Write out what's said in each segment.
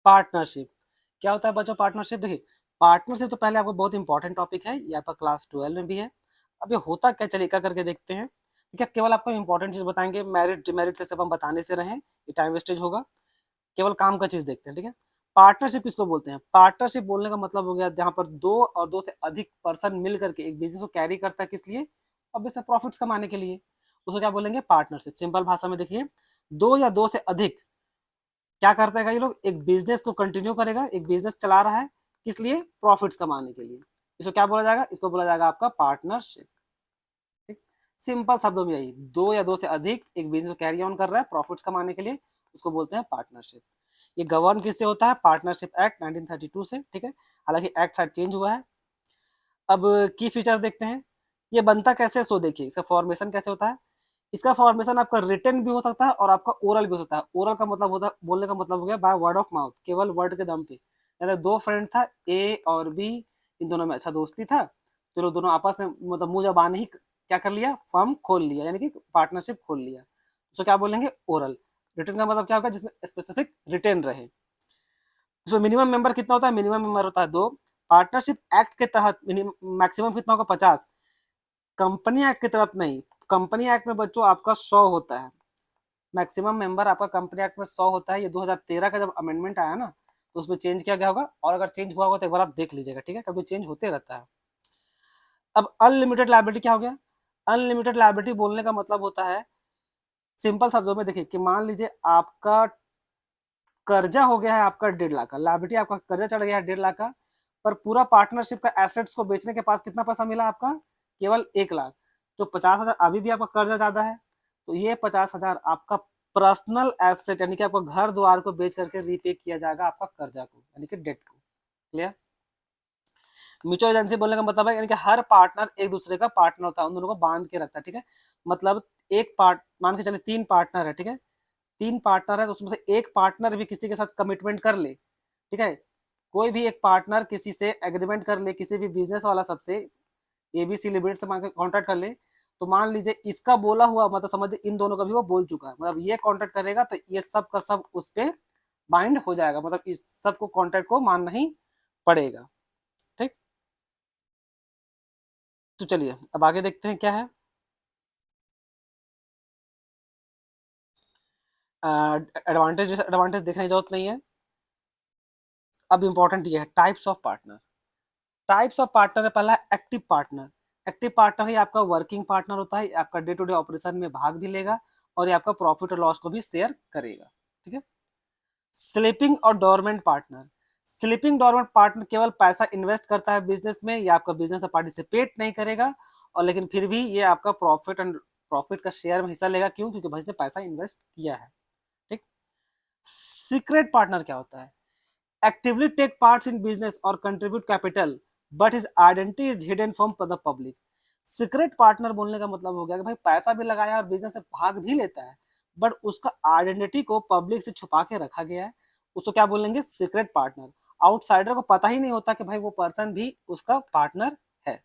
Partnership क्या होता है बच्चों? पार्टनरशिप देखिए, पार्टनरशिप तो पहले आपको बहुत इंपॉर्टेंट टॉपिक है, ये आपका क्लास 12 में भी है। अब ये होता क्या, चलिए क्या करके देखते हैं। ठीक है, केवल आपको इंपॉर्टेंट चीज बताएंगे, मेरिट डिमेरिट से सब हम बताने से रहें, ये टाइम वेस्टेज होगा। केवल काम का चीज देखते हैं। ठीक है, पार्टनरशिप किसको बोलते हैं? पार्टनरशिप बोलने का मतलब हो गया जहां पर दो और दो से अधिक पर्सन मिल करके एक बिजनेस को कैरी करता है। किस लिए? ऑब्वियसली प्रॉफिट्स कमाने के लिए। उसको क्या बोलेंगे? पार्टनरशिप। सिंपल भाषा में देखिए, दो या दो से अधिक क्या करता है ये लोग, एक बिजनेस को कंटिन्यू करेगा, एक बिजनेस चला रहा है, किस लिए? प्रॉफिट्स कमाने के लिए। इसको क्या बोला जाएगा? इसको बोला जाएगा आपका पार्टनरशिप। ठीक, सिंपल शब्दों में यही, दो या दो से अधिक एक बिजनेस को कैरी ऑन कर रहा है प्रॉफिट्स कमाने के लिए, उसको बोलते हैं पार्टनरशिप। ये गवर्न किससे होता है? पार्टनरशिप एक्ट 1932 से। ठीक है, हालांकि एक्ट शायद चेंज हुआ है। अब की फीचर देखते हैं, ये बनता कैसे, सो देखिए इसका फॉर्मेशन कैसे होता है। इसका फॉर्मेशन आपका रिटन भी हो सकता है और आपका ओरल भी हो सकता है। ओरल का मतलब होता है, बोलने का मतलब हो गया बाय वर्ड ऑफ माउथ, केवल वर्ड के दम पे। यानी दो फ्रेंड था, ए और बी, इन दोनों में अच्छा दोस्ती था, तो लोग दोनों आपस में मतलब मुंह जबान ही क्या कर लिया, फर्म खोल लिया, यानी कि पार्टनरशिप खोल लिया। तो क्या बोलेंगे? ओरल। रिटन का मतलब क्या होगा? जिसमें स्पेसिफिक रिटेन रहे। इसमें मिनिमम मेंबर कितना होता है? मिनिमम मेंबर होता है दो। पार्टनरशिप एक्ट के तहत मैक्सिमम कितना होगा? 50। कंपनी एक्ट की तरफ नहीं, कंपनी एक्ट में बच्चों आपका 100 होता है। मैक्सिमम मेंबर आपका कंपनी एक्ट में 100 होता है। ये 2013 का जब अमेंडमेंट आया ना, तो उसमें चेंज किया गया होगा, और अगर चेंज हुआ होगा तो एक बार आप देख लीजिएगा। ठीक है, कभी चेंज होते रहता है। अब अनलिमिटेड लायबिलिटी क्या हो गया? अनलिमिटेड लायबिलिटी बोलने का मतलब होता है, सिंपल शब्दों में देखिए, कि मान लीजिए आपका कर्जा हो गया है आपका 1.5 लाख का, लायबिलिटी आपका कर्जा चढ़ गया है 1.5 लाख का, पर पूरा पार्टनरशिप का एसेट्स को बेचने के पास कितना पैसा मिला आपका? केवल 1 लाख। तो 50,000 अभी भी आपका कर्जा ज्यादा है, तो ये 50,000 आपका पर्सनल एसेट, यानी कि आपका घर द्वार को बेच करके रीपे किया जाएगा आपका कर्जा को, यानी कि डेट को। क्लियर? म्यूचुअल एजेंसी बोलने का मतलब है, यानी कि हर पार्टनर एक दूसरे का पार्टनर होता है, उन दोनों को बांध के रखता है। ठीक है, मतलब एक पार्ट, मान के चले 3 पार्टनर है। ठीक है, 3 पार्टनर है, तो उसमें से एक पार्टनर भी किसी के साथ कमिटमेंट कर ले। ठीक है, कोई भी एक पार्टनर किसी से एग्रीमेंट कर ले, किसी भी बिजनेस वाला सबसे, एबीसी लिमिटेड से मान के कॉन्ट्रैक्ट कर ले, तो मान लीजिए इसका बोला हुआ मतलब समझ इन दोनों का भी वो बोल चुका है, मतलब ये कॉन्ट्रैक्ट करेगा तो ये सब का सब उस पर बाइंड हो जाएगा, मतलब इस सबको कॉन्ट्रैक्ट को मानना ही पड़ेगा। ठीक, तो चलिए अब आगे देखते हैं क्या है। एडवांटेज डिसएडवांटेज देखने की जरूरत नहीं है। अब इंपॉर्टेंट ये है types of partner. Types of partner है, पहला एक्टिव पार्टनर। एक्टिव पार्टनर ही आपका वर्किंग पार्टनर होता है, आपका डे टू डे ऑपरेशन में भाग भी लेगा और ये आपका प्रॉफिट और लॉस को भी शेयर करेगा। ठीक है, स्लीपिंग और dormant partner. Sleeping dormant partner केवल पैसा इन्वेस्ट करता है बिजनेस में, या आपका बिजनेस में पार्टिसिपेट नहीं करेगा, और लेकिन फिर भी ये आपका प्रॉफिट का शेयर में हिस्सा लेगा। क्यों? क्योंकि भाई इसने पैसा इन्वेस्ट किया है। ठीक, सीक्रेट पार्टनर क्या होता है? actively take parts in business or contribute capital but his identity is hidden from the public। Secret partner बोलने का मतलब हो गया कि भाई पैसा भी लगाया और बिजनेस से भाग भी लेता है, बट उसका आइडेंटिटी को पब्लिक से छुपा के रखा गया है, उसको क्या बोलेंगे? Secret partner. आउटसाइडर को पता ही नहीं होता कि भाई वो पर्सन भी उसका पार्टनर है।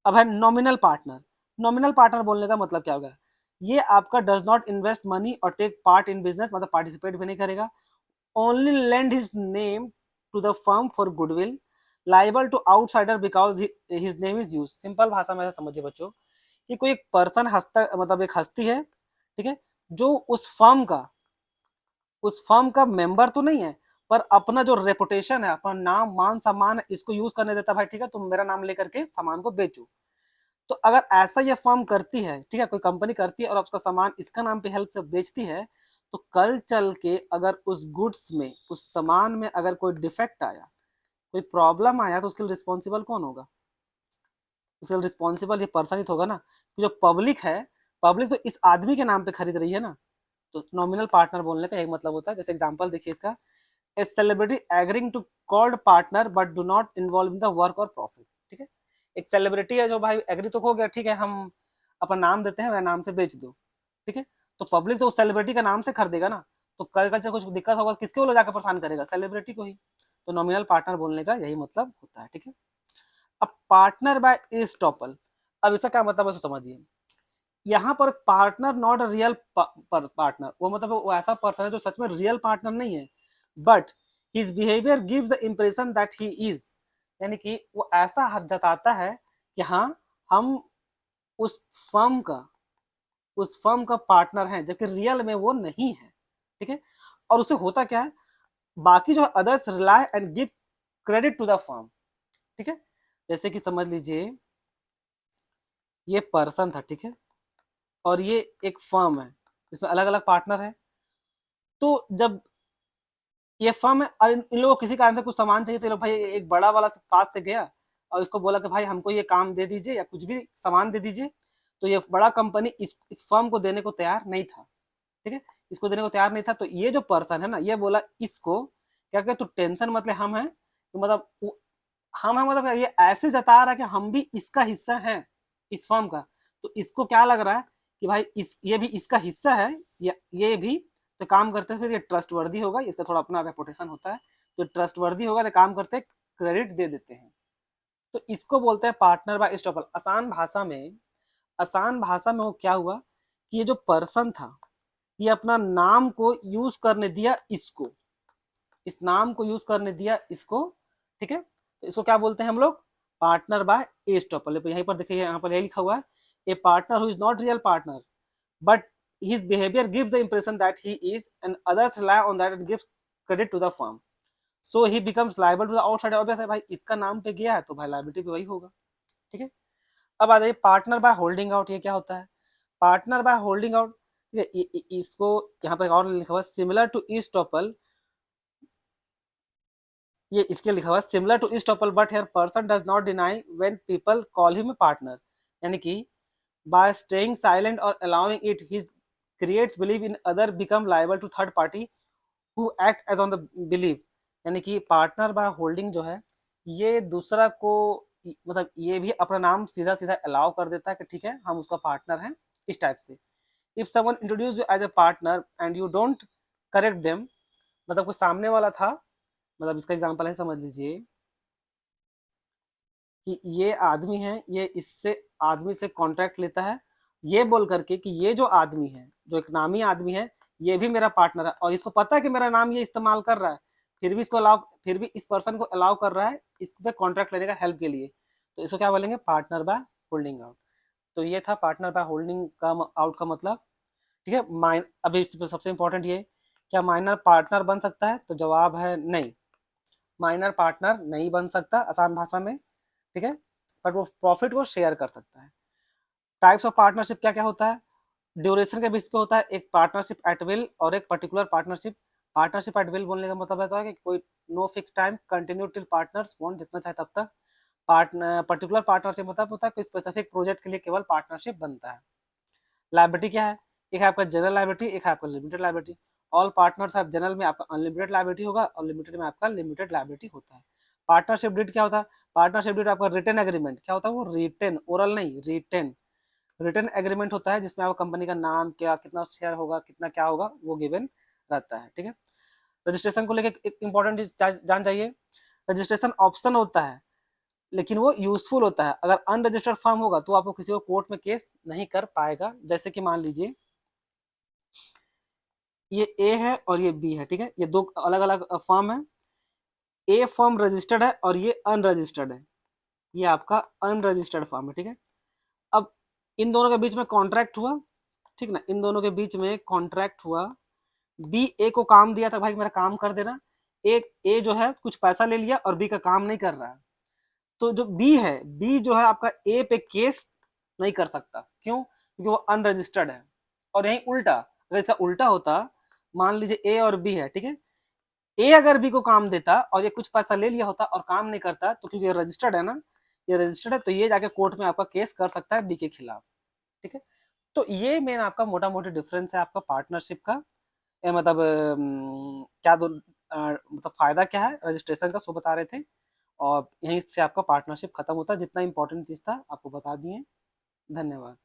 अब है नॉमिनल पार्टनर। नॉमिनल पार्टनर बोलने का मतलब क्या होगा? ये आपका डज नॉट इन्वेस्ट मनी और टेक पार्ट इन बिजनेस, मतलब पार्टिसिपेट भी नहीं करेगा, only lend his name to the firm for goodwill, liable to outsider because his name is used। Simple भाषा में ऐसा समझिए बच्चों, कि कोई एक पर्सन हस्ता, मतलब एक हस्ती है, ठीक है, जो उस फर्म का मेंबर तो नहीं है, पर अपना जो रेपुटेशन है, अपना नाम मान सम्मान है, इसको यूज करने देता है। भाई ठीक है, तुम मेरा नाम लेकर के सामान को बेचो। तो अगर ऐसा ये फर्म करती है, ठीक है, कोई कंपनी करती है और उसका सामान इसका नाम पे हेल्प से बेचती है, तो कल चल के अगर उस गुड्स में, उस सामान में अगर कोई डिफेक्ट आया, कोई प्रॉब्लम आया, तो उसके लिए रिस्पॉन्सिबल कौन होगा? उसके लिए रिस्पॉन्सिबल ये पर्सन ही तो होगा ना। तो जो पब्लिक है, पब्लिक तो इस आदमी के नाम पे खरीद रही है ना। तो नॉमिनल पार्टनर बोलने का एक मतलब होता है, जैसे एग्जांपल देखिए इसका, a celebrity agreeing to called partner but do not involve in the work और प्रॉफिट। ठीक है, एक सेलिब्रिटी है जो भाई एग्री तो हो गया, ठीक है, हम अपना नाम देते हैं, वह नाम से बेच दो। ठीक है, तो पब्लिक तो उस सेलिब्रिटी का नाम से खरीदेगा ना, तो कल कल से कुछ दिक्कत होगा किसको जाकर परेशान करेगा? सेलिब्रिटी को ही। तो नॉमिनल पार्टनर बोलने का यही मतलब होता है। ठीक है, अब पार्टनर बाय इस्टॉपल। अब इसका क्या मतलब है समझिए, यहाँ पर partner not a real partner, वो मतलब वो ऐसा पर्सन है जो सच में रियल पार्टनर नहीं है, but his behaviour gives the impression that he is, यानी कि वो ऐसा हर जताता है कि हाँ हम उस फर्म का पार्टनर हैं, जबकि रियल में वो नहीं है। ठीक है, और उससे होता क्या है, बाकी जो others rely and give credit to the firm. ठीक है, जैसे कि समझ लीजिए ये पर्सन था, ठीक है, और ये एक फर्म है जिसमें अलग अलग पार्टनर है। तो जब ये फर्म है और इन लोगों को किसी कारण से कुछ सामान चाहिए, तो ये लोग भाई एक बड़ा वाला से पास से गया और इसको बोला कि भाई हमको ये काम दे दीजिए या कुछ भी सामान दे दीजिए। तो ये बड़ा कंपनी इस फर्म को देने को तैयार नहीं था। ठीक है, इसको देने को तैयार नहीं था। तो ये जो पर्सन है ना, ये बोला इसको क्या क्या, तू टेंशन मतलब हम हैं, तो मतलब हम है, मतलब ये ऐसे जता रहा है कि हम भी इसका हिस्सा हैं इस फर्म का। तो इसको क्या लग रहा है कि भाई ये भी इसका हिस्सा है, ये भी तो काम करते हैं, फिर ये ट्रस्टवर्दी होगा, इसका थोड़ा अपना रेपुटेशन होता है, तो ट्रस्टवर्दी होगा तो काम करते क्रेडिट दे देते हैं। तो इसको बोलते हैं पार्टनर बाय एस्टॉपल। आसान भाषा में वो क्या हुआ कि ये जो पर्सन था, ये अपना नाम को यूज करने दिया इसको, इस नाम को यूज करने दिया इसको। ठीक है, तो इसको क्या बोलते हैं हम लोग, पार्टनर बाय एस्टॉपल। यहीं पर देखिए, यहाँ पर यही लिखा हुआ है, a partner who is not real partner but his behavior gives the impression that he is and others rely on that and gives credit to the firm, so he becomes liable to the outsider। obvious है भाई, इसका नाम पे गया है तो भाई liability भी वही होगा। ठीक है, अब आ जाइए पार्टनर बाय होल्डिंग आउट। ये क्या होता है, पार्टनर बाय होल्डिंग आउट, इसको यहाँ पर और लिखा हुआ सिमिलर टू ईस्टॉपल, ये इसके लिखा हुआ similar to estoppel but here person does not deny when people call him partner, यानी कि by staying silent or allowing it, he creates belief in other become liable to third party who act as on the belief। यानी कि partner by holding जो है, ये दूसरा को मतलब ये भी अपना नाम सीधा सीधा अलाउ कर देता है कि ठीक है हम उसका पार्टनर हैं, इस टाइप से। If someone introduce you as a partner and you don't correct them, मतलब कुछ सामने वाला था, मतलब इसका एग्जांपल है, समझ लीजिए कि ये आदमी है, ये इससे आदमी से कॉन्ट्रैक्ट लेता है ये बोल करके कि ये जो आदमी है, जो एक नामी आदमी है, ये भी मेरा पार्टनर है और इसको पता है कि मेरा नाम ये इस्तेमाल कर रहा है, फिर भी इस पर्सन को अलाउ कर रहा है इस पे कॉन्ट्रैक्ट लेने का हेल्प के लिए। तो इसको क्या बोलेंगे, पार्टनर बाय होल्डिंग आउट। तो ये था पार्टनर बाय होल्डिंग का आउट का मतलब। ठीक है, अभी सबसे इंपॉर्टेंट ये, क्या माइनर पार्टनर बन सकता है, तो जवाब है नहीं, माइनर पार्टनर नहीं बन सकता आसान भाषा में। ठीक है, बट वो प्रॉफिट को शेयर कर सकता है। टाइप्स ऑफ पार्टनरशिप क्या क्या होता है, ड्यूरेशन के बेस पे होता है, एक पार्टनरशिप एट विल और एक particular partnership. Partnership at will बोलने का मतलब रहता है कि कोई no fix time continue till partners want, जितना चाहे तब तक। पर्टिकुलर पार्टनरशिप मतलब होता है कोई स्पेसिफिक प्रोजेक्ट के लिए केवल पार्टनरशिप बनता है। लायबिलिटी क्या है, एक है आपका जनरल लायबिलिटी, एक है आपका लिमिटेड लायबिलिटी। ऑल पार्टनर्स आप जनरल में आपका अनलिमिटेड लायबिलिटी होगा और लिमिटेड में आपका लिमिटेड लायबिलिटी होता है। पार्टनरशिप डीड क्या होता है, पार्टनरशिप डीड आपका रिटन एग्रीमेंट क्या होता है, वो रिटन, ओरल नहीं, रिटन रिटन एग्रीमेंट होता है जिसमें आपको कंपनी का नाम क्या, कितना शेयर होगा, कितना क्या होगा, वो गिवन रहता है। ठीक है, रजिस्ट्रेशन को लेकर एक इंपॉर्टेंट चीज जान जाइए, रजिस्ट्रेशन ऑप्शन होता है लेकिन वो यूजफुल होता है। अगर अनरजिस्टर्ड फर्म होगा तो आपको किसी को कोर्ट में केस नहीं कर पाएगा। जैसे कि मान लीजिए ये ए है और ये बी है, ठीक है, ये दो अलग अलग फर्म है, ए फर्म रजिस्टर्ड है और ये अनरजिस्टर्ड है, ये आपका अनरजिस्टर्ड फर्म है। ठीक है, अब इन दोनों के बीच में कॉन्ट्रैक्ट हुआ, ठीक ना, इन दोनों के बीच में कॉन्ट्रैक्ट हुआ, बी ए को काम दिया था भाई मेरा काम कर देना, एक ए जो है कुछ पैसा ले लिया और बी का काम नहीं कर रहा है। तो जो बी है, बी जो है आपका ए पे केस नहीं कर सकता, क्यों, क्योंकि वो अनरजिस्टर्ड है। और यही उल्टा, अगर इसका उल्टा होता, मान लीजिए ए और बी है, ठीक है, ए अगर बी को काम देता और ये कुछ पैसा ले लिया होता और काम नहीं करता, तो क्योंकि ये रजिस्टर्ड है ना, ये रजिस्टर्ड है, तो ये जाके कोर्ट में आपका केस कर सकता है बी के खिलाफ। ठीक है, तो ये मेन आपका मोटा मोटी डिफरेंस है आपका पार्टनरशिप का। मतलब क्या दो मतलब फायदा क्या है रजिस्ट्रेशन का, सो बता रहे थे, और यहीं से आपका पार्टनरशिप खत्म होता है। जितना इंपॉर्टेंट चीज था आपको बता दिए। धन्यवाद।